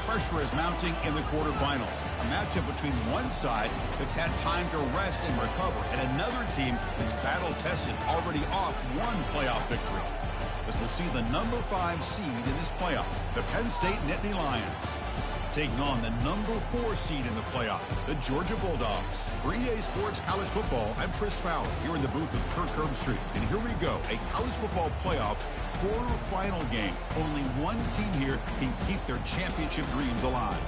pressure is mounting in the quarterfinals. A matchup between one side that's had time to rest and recover, and another team that's battle-tested, already off one playoff victory. As we'll see the number 5 seed in this playoff, the Penn State Nittany Lions, taking on the number 4 seed in the playoff, the Georgia Bulldogs. For EA Sports College Football, I'm Chris Fowler here in the booth with Kirk Herbstreit. And here we go, a college football playoff quarterfinal game. Only one team here can keep their championship dreams alive.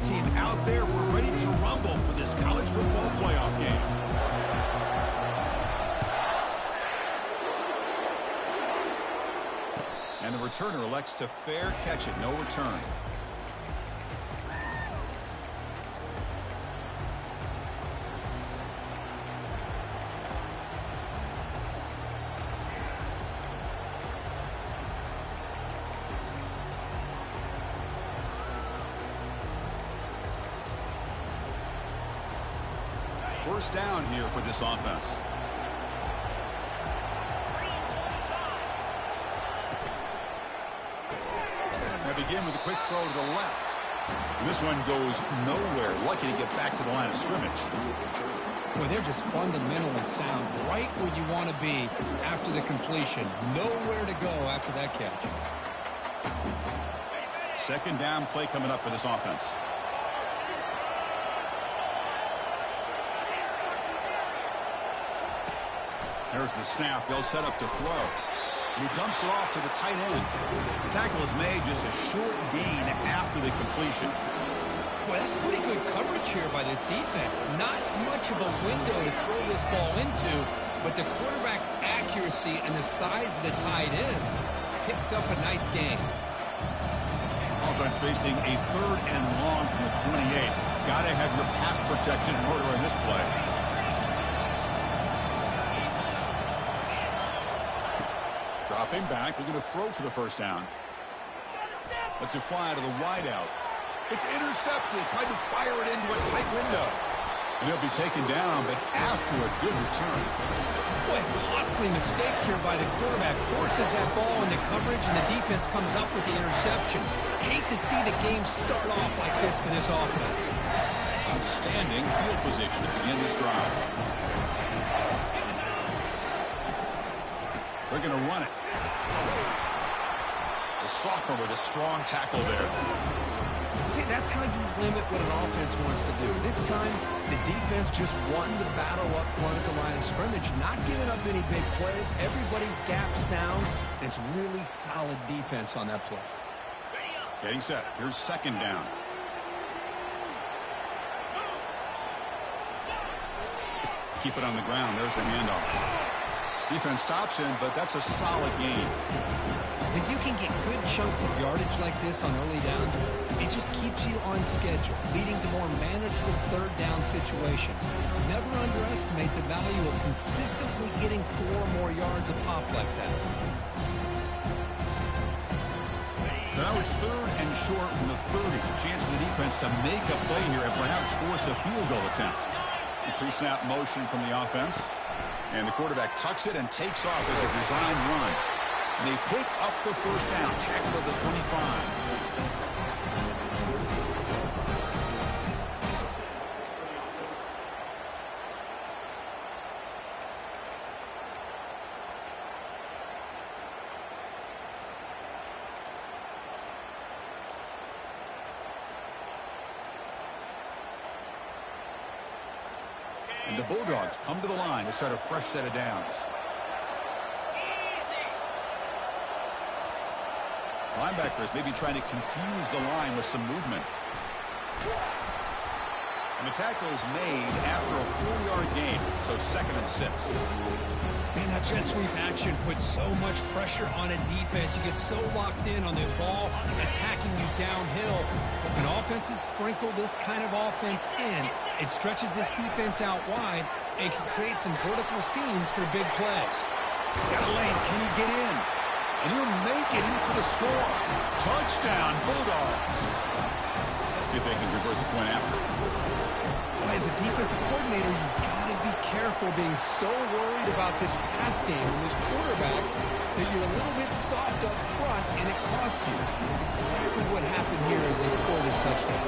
Team out there, we're ready to rumble for this college football playoff game. And the returner elects to fair catch it, no return. First down here for this offense. They begin with a quick throw to the left. And this one goes nowhere. Lucky to get back to the line of scrimmage. Well, they're just fundamentally sound, right where you want to be after the completion. Nowhere to go after that catch. Second down play coming up for this offense. There's the snap. They'll set up to throw. And he dumps it off to the tight end. The tackle is made, just a short gain after the completion. Boy, that's pretty good coverage here by this defense. Not much of a window to throw this ball into, but the quarterback's accuracy and the size of the tight end picks up a nice gain. Offense facing a 3rd and long from the 28. Got to have your pass protection in order in this play. Dropping back, we're going to throw for the first down. Let's it fly to the wideout. It's intercepted. Tried to fire it into a tight window. And he'll be taken down, but after a good return. Boy, a costly mistake here by the quarterback. Forces that ball into coverage, and the defense comes up with the interception. Hate to see the game start off like this for this offense. Outstanding field position to begin this drive. They're going to run it. The sophomore with a strong tackle there. See, that's how you limit what an offense wants to do. This time, the defense just won the battle up front at the line of scrimmage, not giving up any big plays. Everybody's gap sound. It's really solid defense on that play. Getting set. Here's second down. Keep it on the ground. There's the handoff. Defense stops him, but that's a solid gain. If you can get good chunks of yardage like this on early downs, it just keeps you on schedule, leading to more manageable 3rd down situations. Never underestimate the value of consistently getting 4 or more yards a pop like that. So now it's 3rd and short from the 30. A chance for the defense to make a play here and perhaps force a field goal attempt. The pre-snap motion from the offense. And the quarterback tucks it and takes off as a design run. They pick up the first down, tackled at the 25. And the Bulldogs come to the line to start a fresh set of downs. Linebackers maybe trying to confuse the line with some movement. And the tackle is made after a 4-yard gain, so 2nd and 6. Man, that jet sweep action puts so much pressure on a defense. You get so locked in on the ball attacking you downhill. But when offenses sprinkle this kind of offense in, it stretches this defense out wide and can create some vertical seams for big plays. Got a lane. Can he get in? And he'll make it in for the score. Touchdown, Bulldogs. See if they can convert the point after. Well, as a defensive coordinator, you've got to be careful being so worried about this pass game and this quarterback that you're a little bit soft up front and it costs you. That's exactly what happened here as they score this touchdown.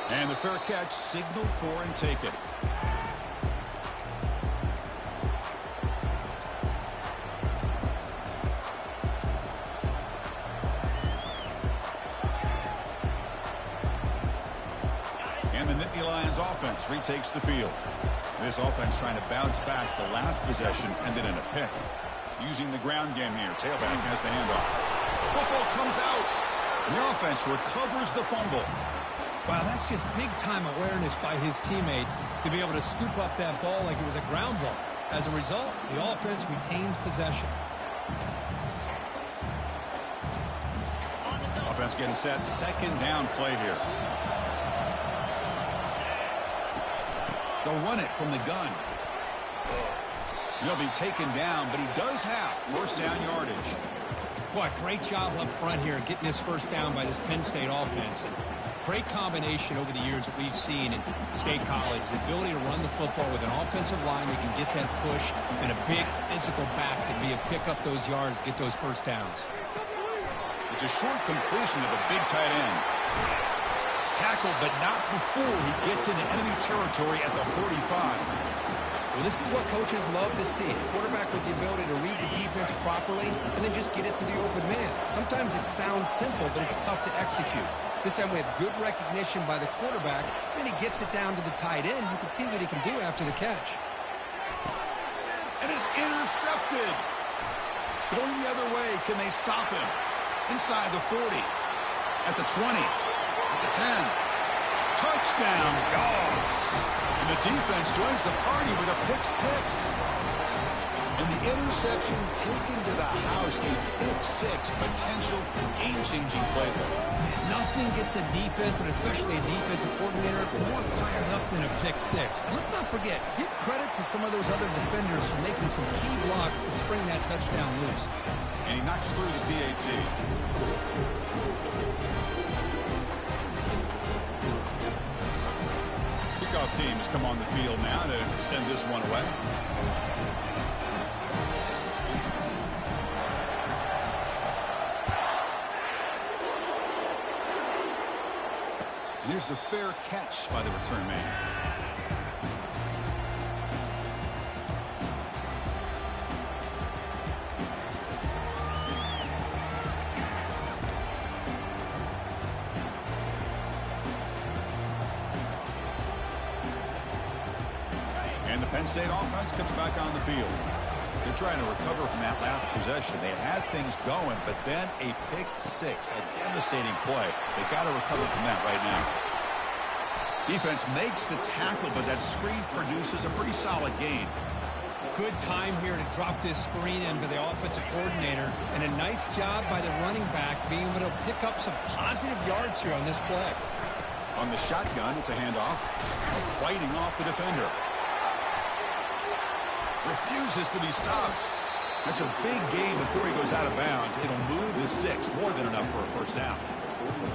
And the fair catch signaled for and taken. And the Nittany Lions offense retakes the field. This offense trying to bounce back. The last possession ended in a pick. Using the ground game here. Tailback has the handoff. Football comes out. And the offense recovers the fumble. Wow, that's just big-time awareness by his teammate to be able to scoop up that ball like it was a ground ball. As a result, the offense retains possession. Offense getting set. 2nd down play here. They'll run it from the gun. He'll be taken down, but he does have 1st down yardage. Boy, great job up front here getting this 1st down by this Penn State offense. And great combination over the years that we've seen in State College. The ability to run the football with an offensive line that can get that push and a big physical back to be able to pick up those yards to get those 1st downs. It's a short completion of the big tight end. Tackled, but not before he gets into enemy territory at the 45. Well, this is what coaches love to see. A quarterback with the ability to read the defense properly and then just get it to the open man. Sometimes it sounds simple, but it's tough to execute. This time we have good recognition by the quarterback. Then he gets it down to the tight end. You can see what he can do after the catch. And it's intercepted. Going the other way, can they stop him? Inside the 40. At the 20. At the 10. Touchdown, Dogs. And the defense joins the party with a pick 6. And the interception taken to the house. A pick 6 potential game-changing play there. Nothing gets a defense, and especially a defensive coordinator, more fired up than a pick 6. And let's not forget, give credit to some of those other defenders for making some key blocks to spring that touchdown loose. And he knocks through the PAT. Kickoff team has come on the field now to send this one away. Here's the fair catch by the return man. And the Penn State offense comes back on the field. They're trying to recover from that last possession. They had things going, but then a pick 6, a devastating play. They got to recover from that right now. Defense makes the tackle, but that screen produces a pretty solid gain. Good time here to drop this screen into the offensive coordinator, and a nice job by the running back being able to pick up some positive yards here on this play. On the shotgun, it's a handoff. Fighting off the defender. Refuses to be stopped. That's a big gain before he goes out of bounds. It'll move the sticks, more than enough for a 1st down.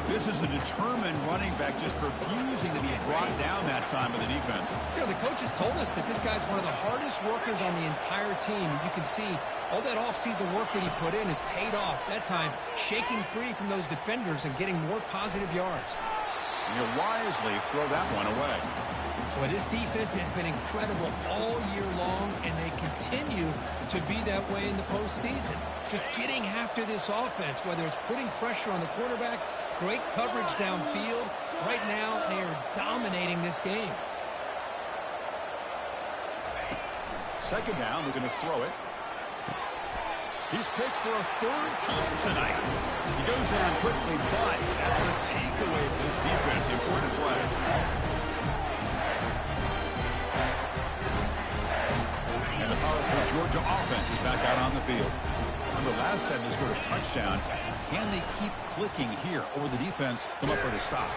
This is a determined running back just refusing to be brought down that time by the defense. You know, the coaches told us that this guy's one of the hardest workers on the entire team. You can see all that offseason work that he put in has paid off. That time, shaking free from those defenders and getting more positive yards. You wisely throw that one away. Boy, this defense has been incredible all year long, and they continue to be that way in the postseason. Just getting after this offense, whether it's putting pressure on the quarterback, great coverage downfield. Right now, they are dominating this game. 2nd down, we're going to throw it. He's picked for a third time tonight. He goes down quickly, but that's a takeaway for this defense. Important play. And the powerful Georgia offense is back out on the field. Remember, last time they scored a touchdown. Can they keep clicking here, or will the defense come up with a stop?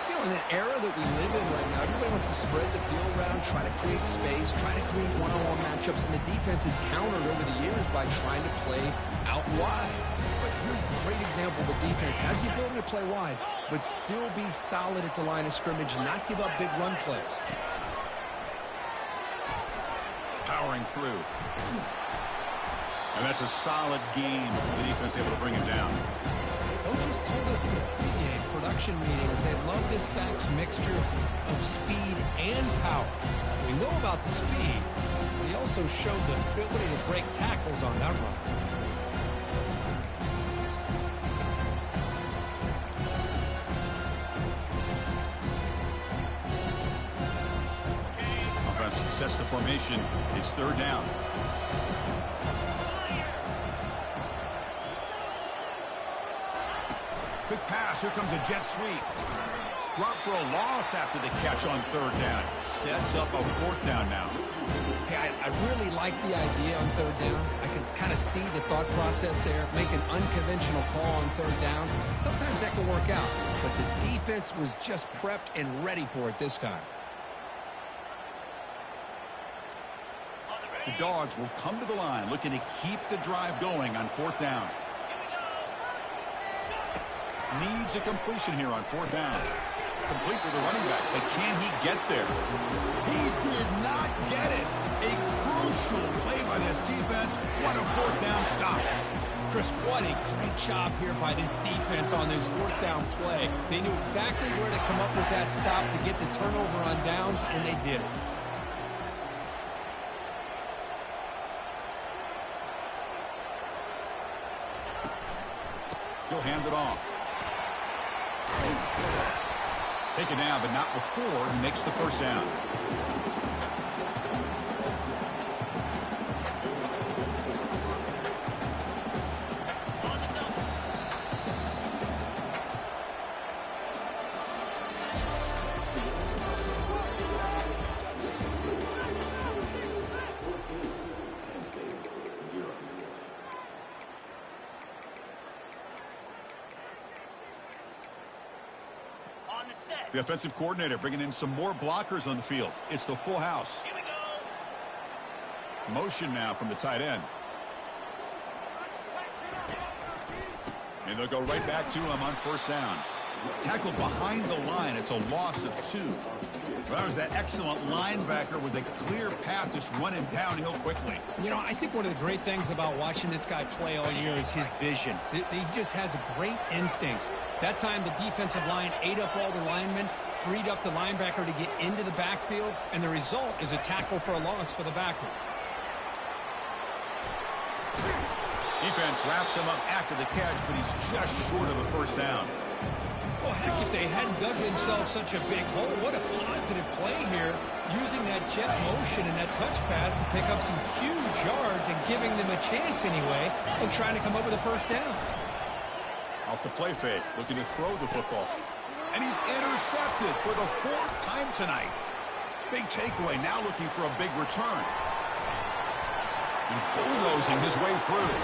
You know, in the era that we live in right now, everybody wants to spread the field around, try to create space, try to create one-on-one matchups, and the defense is countered over the years by trying to play out wide. But here's a great example. The defense has the ability to play wide, but still be solid at the line of scrimmage and not give up big run plays. Powering through. And that's a solid game for the defense able to bring him down. Coaches told us in the pregame production meetings they love this back's mixture of speed and power. We know about the speed, but he also showed the ability to break tackles on that run. Offense sets the formation. It's third down. Quick pass. Here comes a jet sweep. Drop for a loss after the catch on third down. Sets up a fourth down now. Hey, I really like the idea on third down. I can kind of see the thought process there. Make an unconventional call on third down. Sometimes that can work out. But the defense was just prepped and ready for it this time. The Dogs will come to the line looking to keep the drive going on fourth down. Needs a completion here on fourth down. Complete with the running back, but can he get there? He did not get it. A crucial play by this defense. What a fourth down stop. Chris, what a great job here by this defense on this fourth down play. They knew exactly where to come up with that stop to get the turnover on downs, and they did it. He'll hand it off. Take it down, but not before he makes the first down. The offensive coordinator bringing in some more blockers on the field. It's the full house. Here we go. Motion now from the tight end. And they'll go right back to him on first down. Tackled behind the line. It's a loss of 2. Well, that was that excellent linebacker with a clear path just running downhill quickly. You know, I think one of the great things about watching this guy play all year is his vision. He just has great instincts. That time the defensive line ate up all the linemen, freed up the linebacker to get into the backfield, and the result is a tackle for a loss for the backer. Defense wraps him up after the catch, but he's just short of a first down. Well, heck, if they hadn't dug themselves such a big hole, what a positive play here, using that jet motion and that touch pass to pick up some huge yards and giving them a chance anyway of trying to come up with a first down. Off the play fake, looking to throw the football. And he's intercepted for the 4th time tonight. Big takeaway, now looking for a big return. And bulldozing his way through.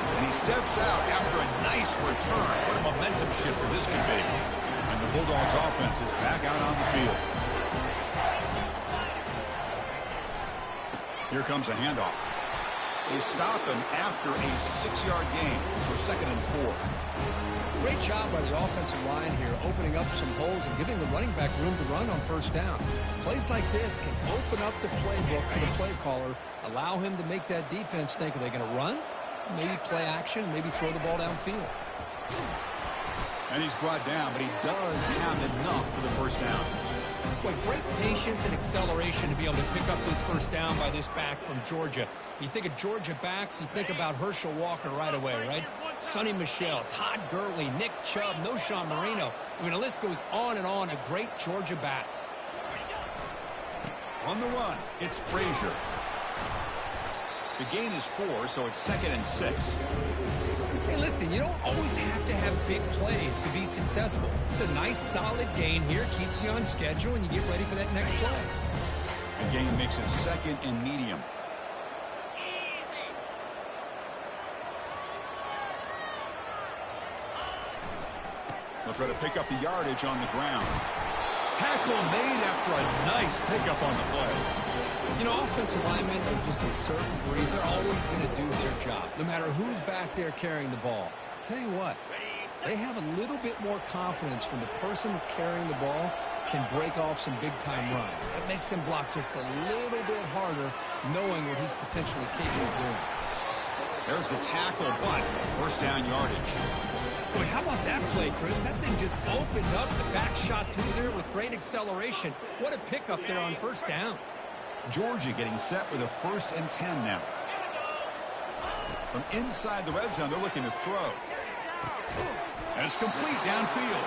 And he steps out after a nice return. What a momentum shifter this could be. And the Bulldogs offense is back out on the field. Here comes a handoff. They stop him after a 6-yard gain. So 2nd and 4. Great job by the offensive line here, opening up some holes and giving the running back room to run on first down. Plays like this can open up the playbook for the play caller, allow him to make that defense think, are they going to run? Maybe play action, maybe throw the ball downfield. And he's brought down, but he does have enough for the first down. Boy, great patience and acceleration to be able to pick up this first down by this back from Georgia. You think of Georgia backs, you think about Herschel Walker right away, right? Sonny Michel, Todd Gurley, Nick Chubb, Noshawn Marino. I mean, the list goes on and on of great Georgia backs. On the run, it's Frazier. The gain is 4, so it's 2nd and 6. Hey, listen, you don't always have to have big plays to be successful. It's a nice, solid gain here. Keeps you on schedule, and you get ready for that next play. The gain makes it 2nd and medium. They'll try to pick up the yardage on the ground. Tackle made after a nice pickup on the play. You know, offensive linemen are just a certain breed. They're always going to do their job, no matter who's back there carrying the ball. I'll tell you what, they have a little bit more confidence when the person that's carrying the ball can break off some big-time runs. That makes them block just a little bit harder, knowing what he's potentially capable of doing. There's the tackle, but 1st down yardage. Boy, how about that play, Chris? That thing just opened up the back shot through there with great acceleration. What a pickup there on 1st down. Georgia getting set with a 1st and 10 now. From inside the red zone, they're looking to throw. And it's complete downfield.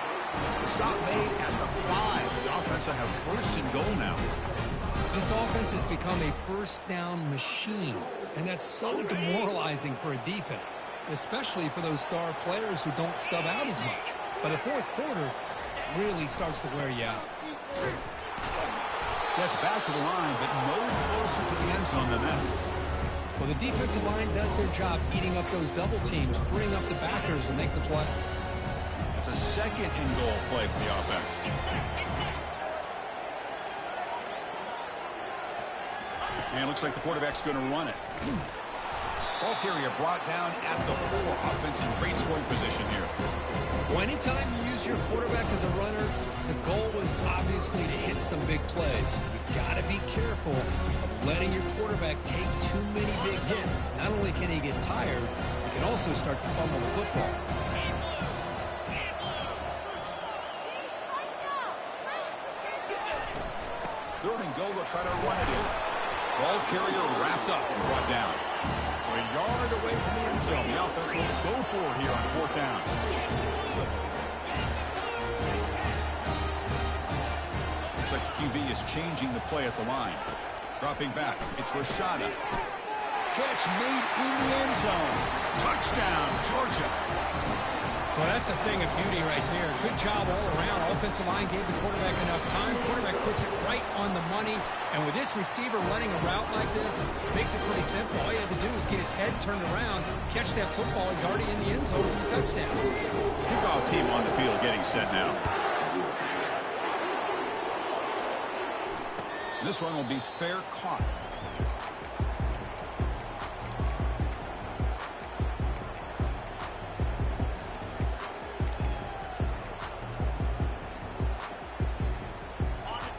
The stop made at the 5. The offense will have 1st and goal now. This offense has become a 1st down machine, and that's so demoralizing for a defense, especially for those star players who don't sub out as much. But the 4th quarter really starts to wear you out. Gets back to the line, but no closer to the end zone than that. Well, the defensive line does their job eating up those double teams, freeing up the backers to make the play. It's a 2nd and goal play for the offense. And it looks like the quarterback's going to run it. Ball carrier brought down at the 4. Offense in great scoring position here. Well, anytime you use your quarterback as a runner, the goal is obviously to hit some big plays. You've got to be careful of letting your quarterback take too many big hits. Not only can he get tired, he can also start to fumble the football. Third and goal, they'll try to run it in. Ball carrier wrapped up and brought down. So a yard away from the end zone. The offense will go for it here on 4th down. Looks like the QB is changing the play at the line. Dropping back. It's Rashada. Catch made in the end zone. Touchdown, Georgia. Well, that's a thing of beauty right there. Good job all around. Offensive line gave the quarterback enough time. Quarterback puts it right on the money. And with this receiver running a route like this, makes it pretty simple. All you have to do is get his head turned around, catch that football. He's already in the end zone for the touchdown. Kickoff team on the field getting set now. This one will be fair caught.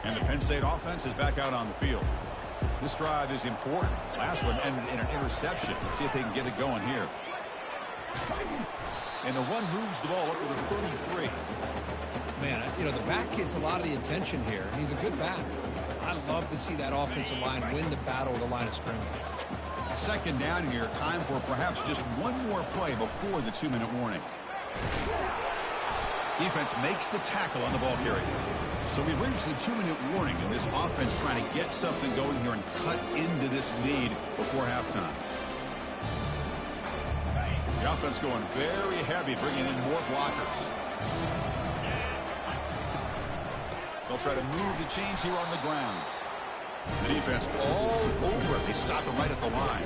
And the Penn State offense is back out on the field. This drive is important. Last one ended in an interception. Let's see if they can get it going here. And the one moves the ball up to the 33. Man, you know, the back gets a lot of the attention here. He's a good back. I love to see that offensive line win the battle of the line of scrimmage. 2nd down here. Time for perhaps just one more play before the 2-minute warning. Defense makes the tackle on the ball carrier. So we've reached the 2-minute warning, and this offense trying to get something going here and cut into this lead before halftime. The offense going very heavy, bringing in more blockers. They'll try to move the chains here on the ground. The defense all over it. They stop it right at the line.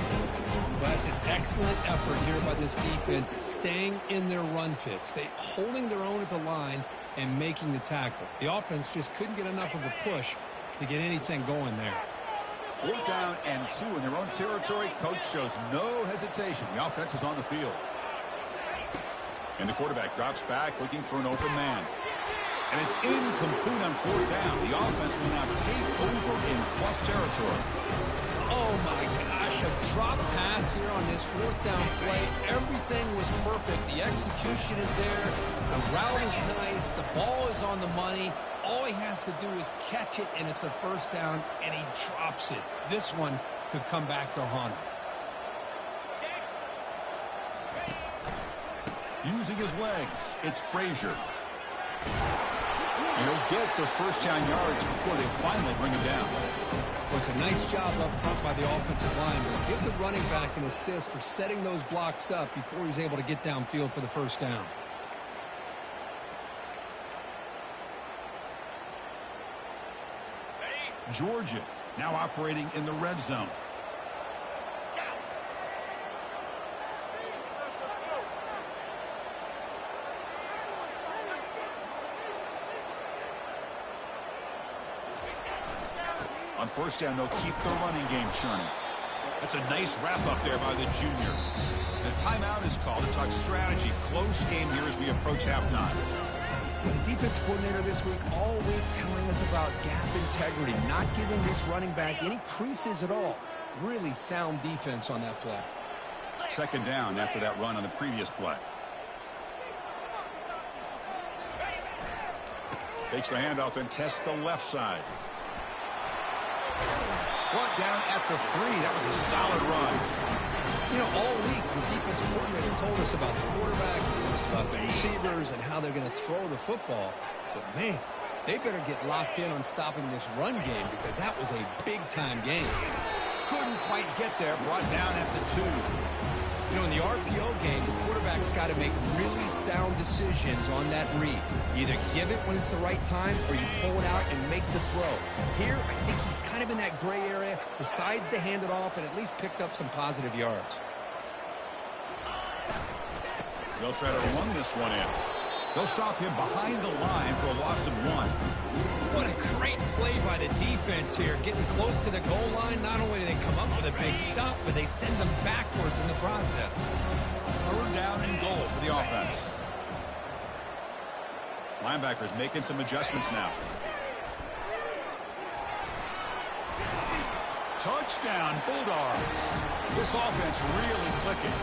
Well, that's an excellent effort here by this defense, staying in their run fits. They holding their own at the line and making the tackle. The offense just couldn't get enough of a push to get anything going there. 4th down and 2 in their own territory. Coach shows no hesitation. The offense is on the field. And the quarterback drops back looking for an open man. And it's incomplete on 4th down. The offense will now take over in plus territory. Oh, my gosh, a drop pass here on this 4th down play. Everything was perfect. The execution is there. The route is nice. The ball is on the money. All he has to do is catch it, and it's a 1st down, and he drops it. This one could come back to haunt him. Using his legs, it's Frazier. And he'll get the first down yards before they finally bring him down. Well, it's a nice job up front by the offensive line. We'll give the running back an assist for setting those blocks up before he's able to get downfield for the first down. Georgia now operating in the red zone. On first down, they'll keep the running game churning. That's a nice wrap-up there by the junior. The timeout is called to talk strategy. Close game here as we approach halftime. Well, the defense coordinator this week all week telling us about gap integrity, not giving this running back any creases at all. Really sound defense on that play. Second down after that run on the previous play. Takes the handoff and tests the left side. Brought down at the 3. That was a solid run. You know, all week the defense coordinator told us about the quarterback, told us about the receivers and how they're going to throw the football. But, man, they better get locked in on stopping this run game because that was a big-time game. Couldn't quite get there. Brought down at the 2. You know, in the RPO game, the quarterback's got to make really sound decisions on that read. Either give it when it's the right time or you pull it out and make the throw. Here, I think he's kind of in that gray area, decides to hand it off and at least picked up some positive yards. They'll try to run this one in. They'll stop him behind the line for a loss of 1. What a great play by the defense here. Getting close to the goal line, not only do they come up with a big stop, but they send them backwards in the process. Third down and goal for the offense. Linebackers making some adjustments now. Touchdown, Bulldogs. This offense really clicking.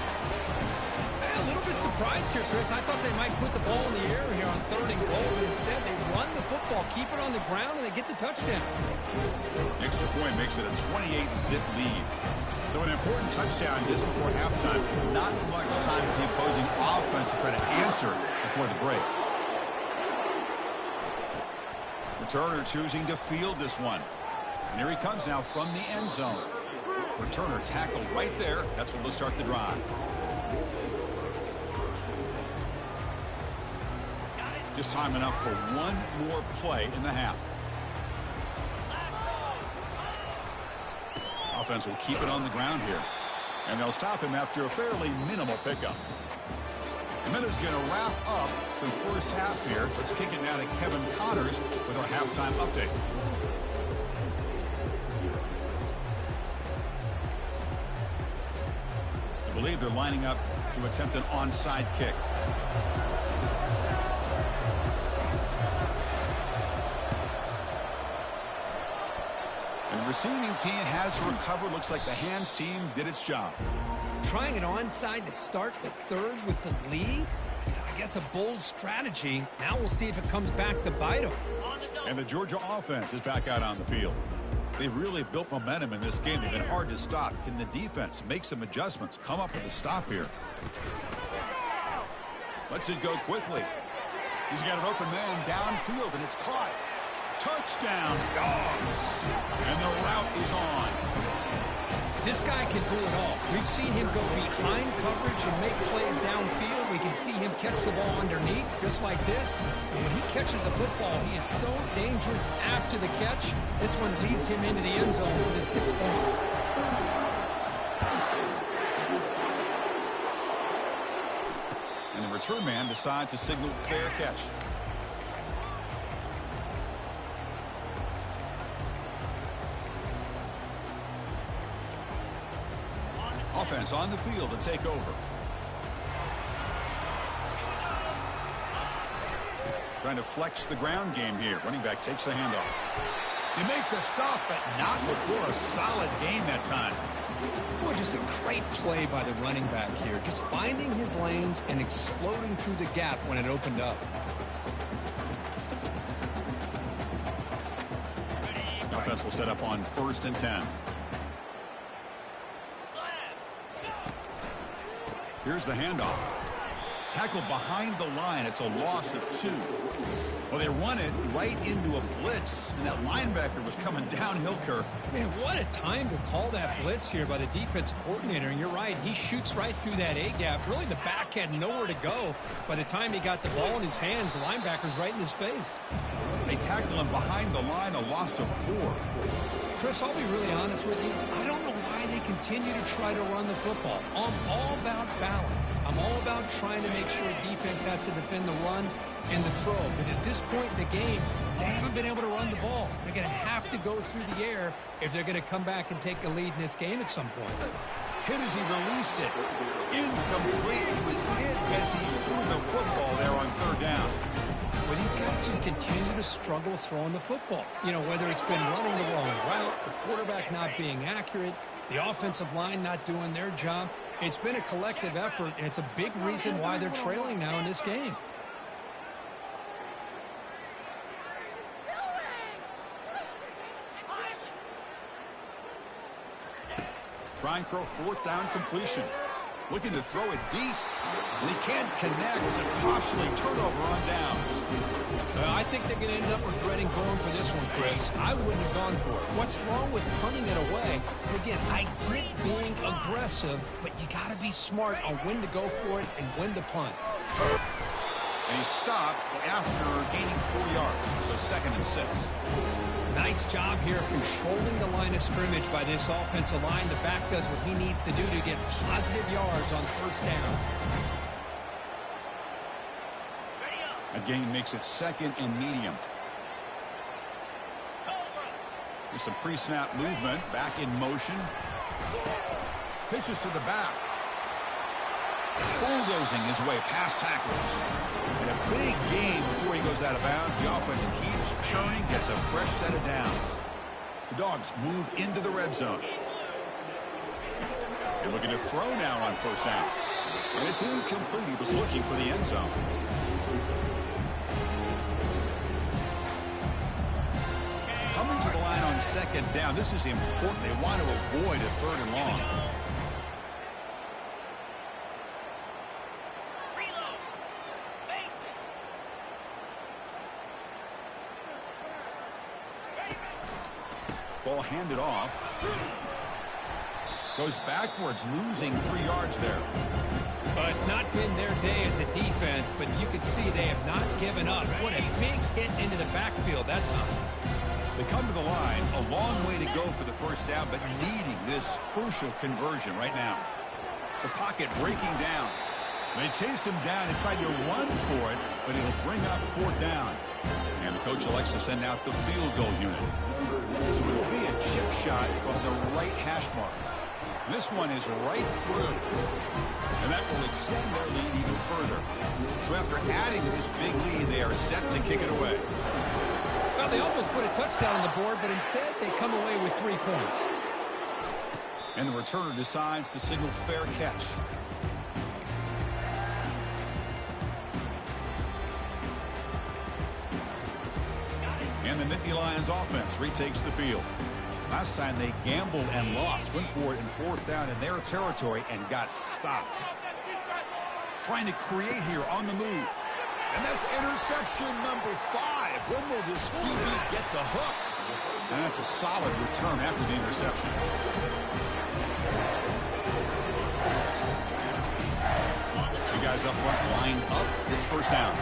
A little bit surprised here, Chris. I thought they might put the ball in the air here on 3rd and goal, but instead they run the football, keep it on the ground, and they get the touchdown. Extra point makes it a 28-zip lead. So an important touchdown just before halftime. Not much time for the opposing offense to try to answer before the break. Returner choosing to field this one. And here he comes now from the end zone. Returner tackled right there. That's where they'll start the drive. Just time enough for one more play in the half. Offense will keep it on the ground here. And they'll stop him after a fairly minimal pickup. The minute's going to wrap up the first half here. Let's kick it now to Kevin Connors with our halftime update. I believe they're lining up to attempt an onside kick. And the receiving team has recovered. Looks like the hands team did its job. Trying an onside to start the 3rd with the lead? It's, I guess, a bold strategy. Now we'll see if it comes back to bite them. And the Georgia offense is back out on the field. They've really built momentum in this game. They've been hard to stop. Can the defense make some adjustments, come up with a stop here? Lets it go quickly. He's got an open man downfield, and it's caught. Touchdown, Dogs. And the route is on. This guy can do it all. We've seen him go behind coverage and make plays downfield. We can see him catch the ball underneath, just like this. And when he catches the football, he is so dangerous after the catch. This one leads him into the end zone for the 6 points. And the return man decides to signal fair catch. Offense on the field to take over. Trying to flex the ground game here. Running back takes the handoff. They make the stop, but not before a solid gain that time. Boy, just a great play by the running back here. Just finding his lanes and exploding through the gap when it opened up. Offense will set up on 1st and 10. Here's the handoff. Tackled behind the line. It's a loss of 2. Well, they run it right into a blitz, and that linebacker was coming downhill, Kirk. Man, what a time to call that blitz here by the defensive coordinator. And you're right, he shoots right through that A-gap. Really, the back had nowhere to go. By the time he got the ball in his hands, the linebacker's right in his face. They tackle him behind the line, a loss of 4. Chris, I'll be really honest with you. I don't know why they continue to try to run the football. I'm all about balance. I'm all about trying to make sure defense has to defend the run and the throw. But at this point in the game, they haven't been able to run the ball. They're going to have to go through the air if they're going to come back and take a lead in this game at some point. Hit as he released it. Incomplete. He was hit as he threw the football there on 3rd down. Well, these guys just continue to struggle throwing the football. You know, whether it's been running the wrong route, the quarterback not being accurate, the offensive line not doing their job. It's been a collective effort, and it's a big reason why they're trailing now in this game. Trying for a 4th down completion. Looking to throw it deep. And he can't connect. It's a costly turnover on downs. I think they're going to end up regretting going for this one, Chris. I wouldn't have gone for it. What's wrong with punting it away? And again, I get being aggressive, but you got to be smart on when to go for it and when to punt. And he stopped after gaining 4 yards. So 2nd and 6. Nice job here controlling the line of scrimmage by this offensive line. The back does what he needs to do to get positive yards on 1st down. Again, makes it 2nd and medium. There's some pre-snap movement. Back in motion. Pitches to the back. Bulldozing his way past tackles. And a big game before he goes out of bounds. The offense keeps churning, gets a fresh set of downs. The Dogs move into the red zone. They're looking to throw now on 1st down. And it's incomplete. He was looking for the end zone. Coming to the line on 2nd down. This is important. They want to avoid a 3rd and long. Ball handed off. Goes backwards, losing 3 yards there. Well, it's not been their day as a defense, but you can see they have not given up. What a big hit into the backfield that time. They come to the line, a long way to go for the 1st down, but needing this crucial conversion right now. The pocket breaking down. They chase him down and try to run for it, but it'll bring up 4th down. And the coach elects to send out the field goal unit. So it'll be a chip shot from the right hash mark. This one is right through. And that will extend their lead even further. So after adding to this big lead, they are set to kick it away. Well, they almost put a touchdown on the board, but instead they come away with 3 points. And the returner decides to signal fair catch. And the Nittany Lions offense retakes the field. Last time they gambled and lost. Went for it in 4th down in their territory and got stopped. Trying to create here on the move. And that's interception number 5. When will this QB get the hook? And that's a solid return after the interception. You guys up front, lined up. It's 1st down.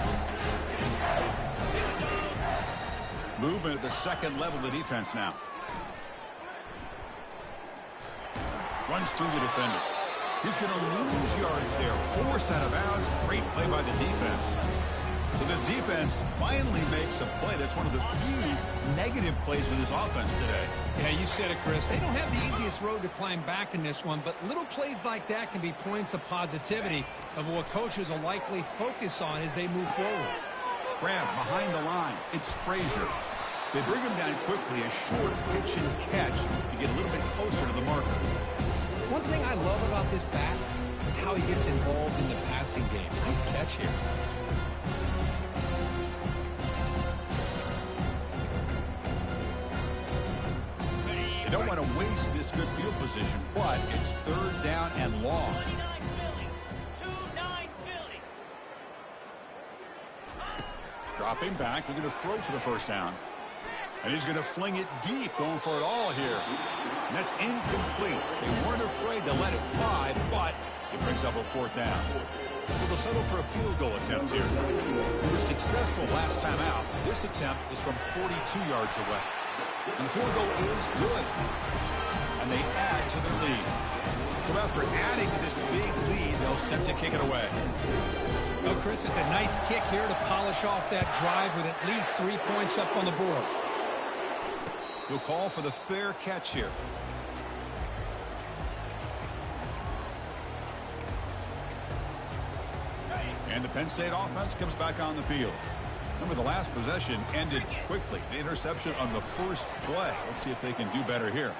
Movement at the 2nd level of the defense now. Runs through the defender. He's going to lose yards there. Forced out of bounds. Great play by the defense. So this defense finally makes a play. That's one of the few negative plays with this offense today. Yeah, you said it, Chris. They don't have the easiest road to climb back in this one, but little plays like that can be points of positivity of what coaches will likely focus on as they move forward. Grab behind the line. It's Frazier. They bring him down quickly. A short pitch and catch to get a little bit closer to the marker. One thing I love about this back is how he gets involved in the passing game. Nice catch here. You don't want to waste this good field position, but it's 3rd down and long. Dropping back, looking to throw for the first down. And he's going to fling it deep, going for it all here. And that's incomplete. They weren't afraid to let it fly, but it brings up a fourth down. So they'll settle for a field goal attempt here. They were successful last time out. This attempt is from 42 yards away. And the field goal is good. And they add to their lead. So after adding to this big lead, they'll set to kick it away. Well, Chris, it's a nice kick here to polish off that drive with at least 3 points up on the board. He'll call for the fair catch here. And the Penn State offense comes back on the field. Remember, the last possession ended quickly. The interception on the first play. Let's see if they can do better here.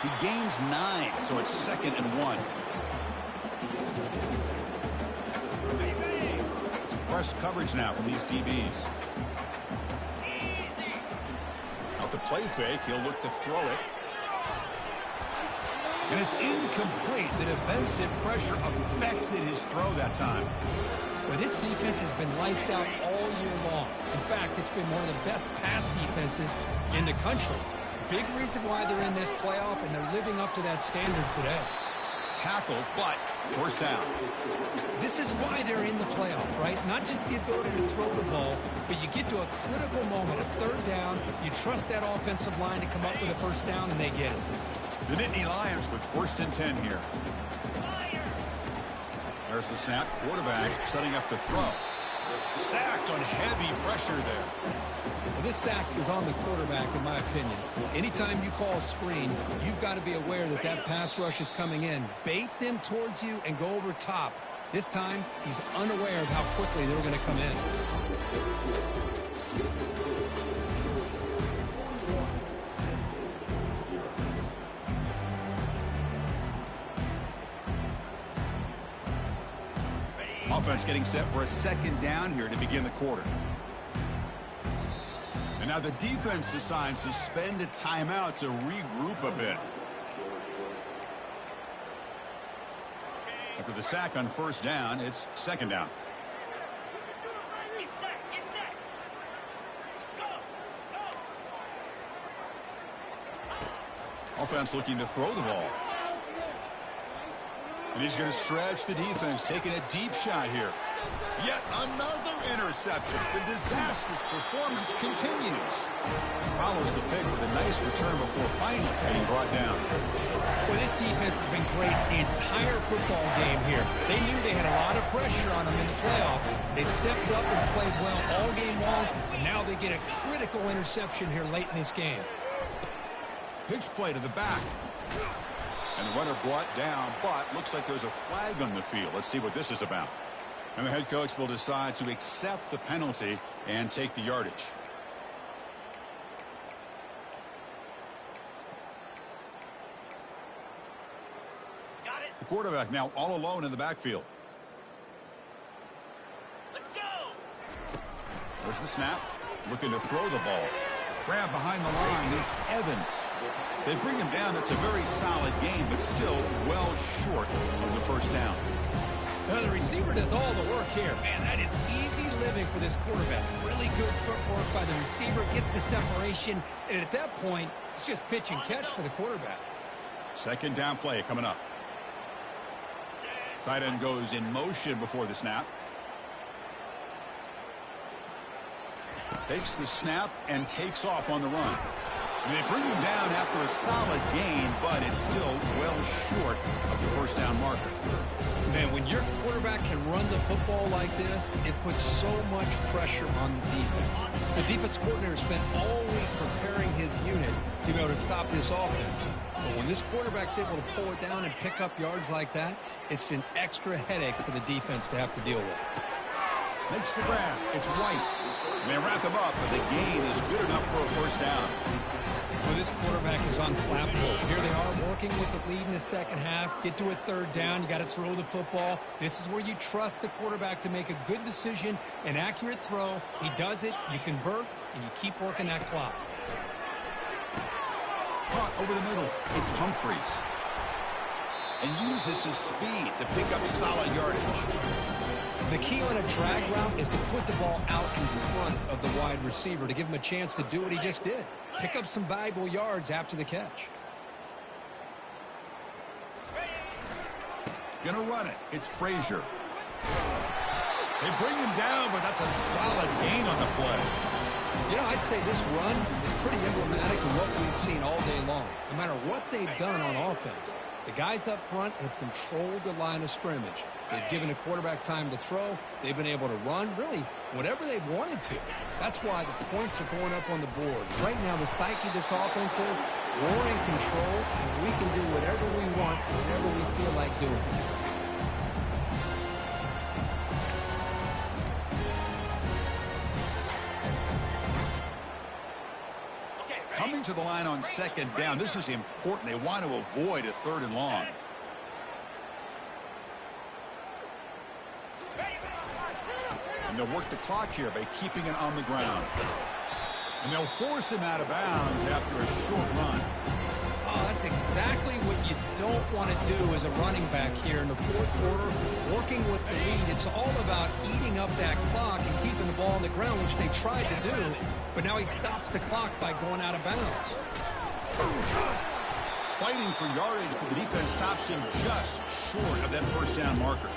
He gains 9, so it's 2nd and 1. Press coverage now from these DBs. Out the play fake, he'll look to throw it. And it's incomplete. The defensive pressure affected his throw that time. Well, this defense has been lights out all year long. In fact, it's been one of the best pass defenses in the country. Big reason why they're in this playoff, and they're living up to that standard today. Tackle, but first down. This is why they're in the playoff, right? Not just the ability to throw the ball, but you get to a critical moment, a third down. You trust that offensive line to come up with a first down, and they get it. The Nittany Lions with 1st and 10 here. There's the snap. Quarterback setting up the throw. Sacked on heavy pressure there. Well, this sack is on the quarterback, in my opinion. Anytime you call a screen, you've got to be aware that that pass rush is coming in. Bait them towards you and go over top. This time, he's unaware of how quickly they're going to come in. Offense getting set for a 2nd down here to begin the quarter. And now the defense decides to spend a timeout to regroup a bit. After the sack on first down, it's 2nd down. Get set. Go. Offense looking to throw the ball. And he's going to stretch the defense, taking a deep shot here. Yet another interception. The disastrous performance continues. Follows the pick with a nice return before finally being brought down. Well, this defense has been great the entire football game here. They knew they had a lot of pressure on them in the playoff. They stepped up and played well all game long, and now they get a critical interception here late in this game. Pitch play to the back. And the runner brought down, but looks like there's a flag on the field. Let's see what this is about. And the head coach will decide to accept the penalty and take the yardage. Got it. The quarterback now all alone in the backfield. Let's go. There's the snap. Looking to throw the ball. Grab behind the line. It's Evans. They bring him down. It's a very solid game, but still well short of the first down. Now, the receiver does all the work here. Man, that is easy living for this quarterback. Really good footwork by the receiver. Gets the separation. And at that point, it's just pitch and catch for the quarterback. 2nd down play coming up. Tight end goes in motion before the snap. Takes the snap and takes off on the run. And they bring him down after a solid gain, but it's still well short of the first down marker. Man, when your quarterback can run the football like this, it puts so much pressure on the defense. The defense coordinator spent all week preparing his unit to be able to stop this offense. But when this quarterback's able to pull it down and pick up yards like that, it's an extra headache for the defense to have to deal with. Makes the grab. It's White. And they wrap him up, but the gain is good enough for a first down. Well, this quarterback is unflappable. Here they are working with the lead in the second half. Get to a third down. You got to throw the football. This is where you trust the quarterback to make a good decision, an accurate throw. He does it, you convert, and you keep working that clock. Caught over the middle. It's Humphreys. And uses his speed to pick up solid yardage. The key on a drag route is to put the ball out in front of the wide receiver to give him a chance to do what he just did. Pick up some valuable yards after the catch. Gonna run it. It's Frazier. They bring him down, but that's a solid gain on the play. You know, I'd say this run is pretty emblematic of what we've seen all day long. No matter what they've done on offense, the guys up front have controlled the line of scrimmage. They've given the quarterback time to throw. They've been able to run, really, whatever they've wanted to. That's why the points are going up on the board. Right now, the psyche of this offense is we're in control, and we can do whatever we want, whenever we feel like doing it. Coming to the line on second down. This is important. They want to avoid a 3rd and long. And they'll work the clock here by keeping it on the ground. And they'll force him out of bounds after a short run. Oh, that's exactly what you don't want to do as a running back here in the 4th quarter. Working with the lead, it's all about eating up that clock and keeping the ball on the ground, which they tried to do. But now he stops the clock by going out of bounds. Fighting for yardage, but the defense stops him just short of that 1st down marker.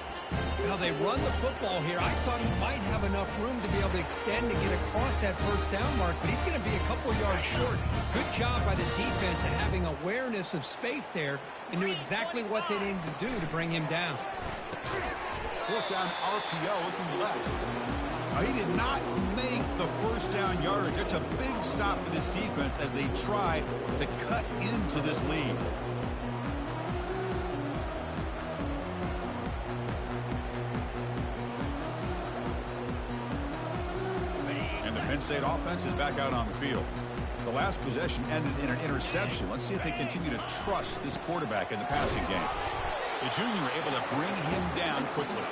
Now they run the football here. I thought he might have enough room to be able to extend and get across that 1st down mark, but he's going to be a couple yards short. Good job by the defense of having awareness of space there and knew exactly what they needed to do to bring him down. 4th down RPO looking left. He did not make the 1st down yardage. It's a big stop for this defense as they try to cut into this lead. And the Penn State offense is back out on the field. The last possession ended in an interception. Let's see if they continue to trust this quarterback in the passing game. The junior able to bring him down quickly.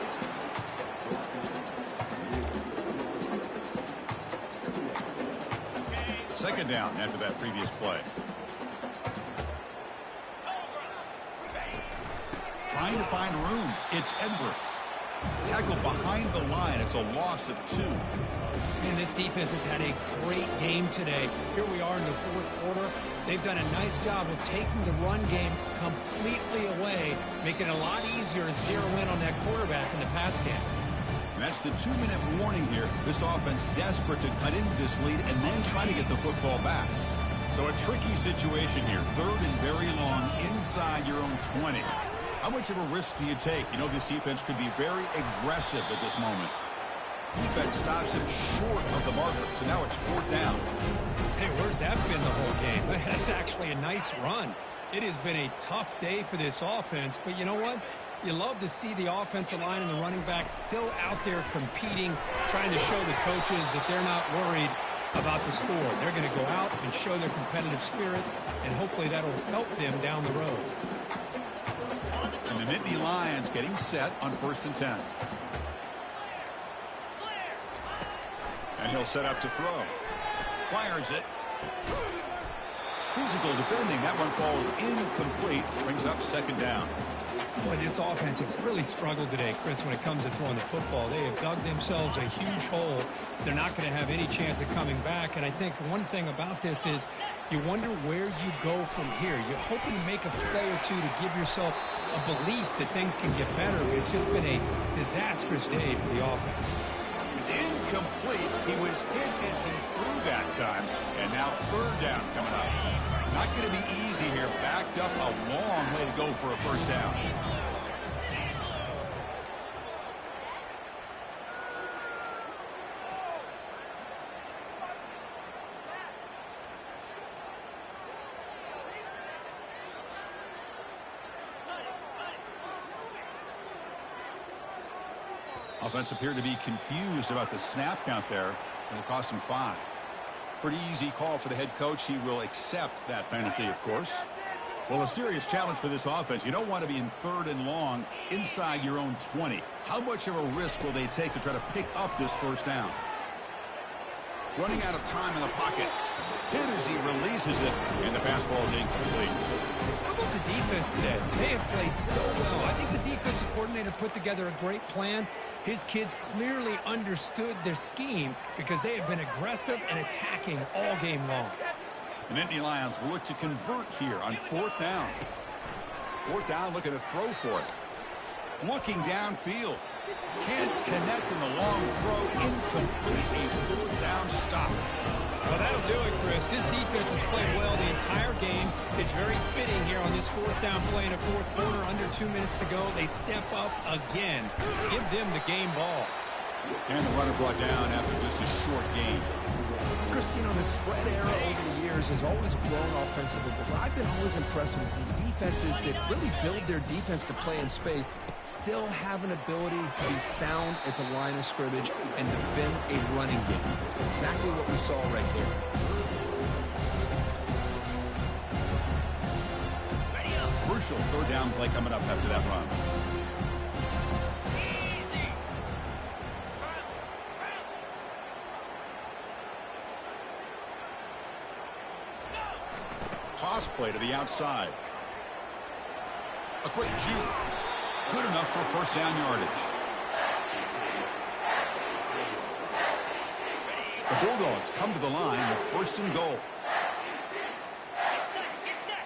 Second down after that previous play. Trying to find room. It's Edwards. Tackled behind the line. It's a loss of 2. Man, this defense has had a great game today. Here we are in the 4th quarter. They've done a nice job of taking the run game completely away, making it a lot easier to zero in on that quarterback in the pass game. And that's the 2-minute warning here. This offense desperate to cut into this lead and then try to get the football back. So a tricky situation here. 3rd and very long inside your own 20. How much of a risk do you take? You know, this defense could be very aggressive at this moment. Defense stops him short of the marker, so now it's 4th down. Hey, where's that been the whole game? That's actually a nice run. It has been a tough day for this offense, but you know what? You love to see the offensive line and the running back still out there competing, trying to show the coaches that they're not worried about the score. They're going to go out and show their competitive spirit, and hopefully that'll help them down the road. And the Nittany Lions getting set on 1st and 10. And he'll set up to throw. Fires it. Physical defending. That one falls incomplete. Brings up 2nd down. Boy, this offense has really struggled today, Chris, when it comes to throwing the football. They have dug themselves a huge hole. They're not going to have any chance of coming back. And I think one thing about this is you wonder where you go from here. You're hoping to make a play or two to give yourself a belief that things can get better. But it's just been a disastrous day for the offense. It's incomplete. He was hit as he threw that time. And now 3rd down coming up. Not going to be easy here. Backed up a long way to go for a 1st down. Offense appeared to be confused about the snap count there. It'll cost him 5. Pretty easy call for the head coach. He will accept that penalty, of course. Well, a serious challenge for this offense. You don't want to be in 3rd and long inside your own 20. How much of a risk will they take to try to pick up this 1st down? Running out of time in the pocket. Hit as he releases it, and the pass ball is incomplete. How about the defense today? They have played so well. I think the defensive coordinator put together a great plan. His kids clearly understood their scheme because they have been aggressive and attacking all game long. And Nittany Lions will look to convert here on 4th down. 4th down, looking to throw for it. Looking downfield. Can't connect in the long throw. Incomplete. A 4th down stop. Well, that'll do it, Chris. This defense has played well the entire game. It's very fitting here on this 4th down play in the 4th quarter. Under 2 minutes to go. They step up again. Give them the game ball. And the runner brought down after just a short gain. Christine, the spread era over the years has always grown offensively, but what I've been always impressed with the defenses that really build their defense to play in space still have an ability to be sound at the line of scrimmage and defend a running game. It's exactly what we saw right here. Ready up. Crucial 3rd down play coming up after that run. Easy. Toss play to the outside. A quick juke. Good enough for 1st down yardage. The Bulldogs come to the line with 1st and goal. Get set. Get set.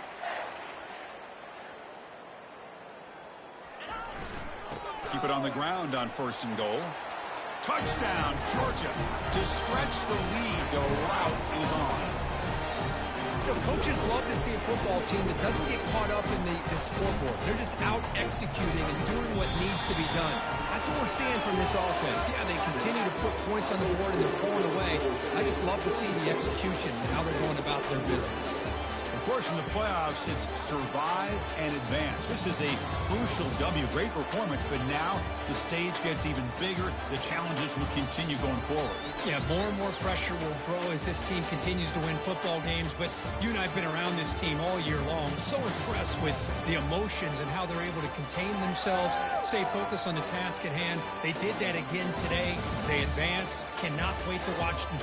Keep it on the ground on 1st and goal. Touchdown, Georgia. To stretch the lead, the route is on. You know, coaches love to see a football team that doesn't get caught up in the scoreboard. They're just out executing and doing what needs to be done. That's what we're seeing from this offense. Yeah, they continue to put points on the board and they're pulling away. I just love to see the execution and how they're going about their business. Of course, in the playoffs, it's survive and advance. This is a crucial W. Great performance, but now the stage gets even bigger. The challenges will continue going forward. Yeah, more and more pressure will grow as this team continues to win football games, but you and I have been around this team all year long. So impressed with the emotions and how they're able to contain themselves, stay focused on the task at hand. They did that again today. They advance. Cannot wait to watch them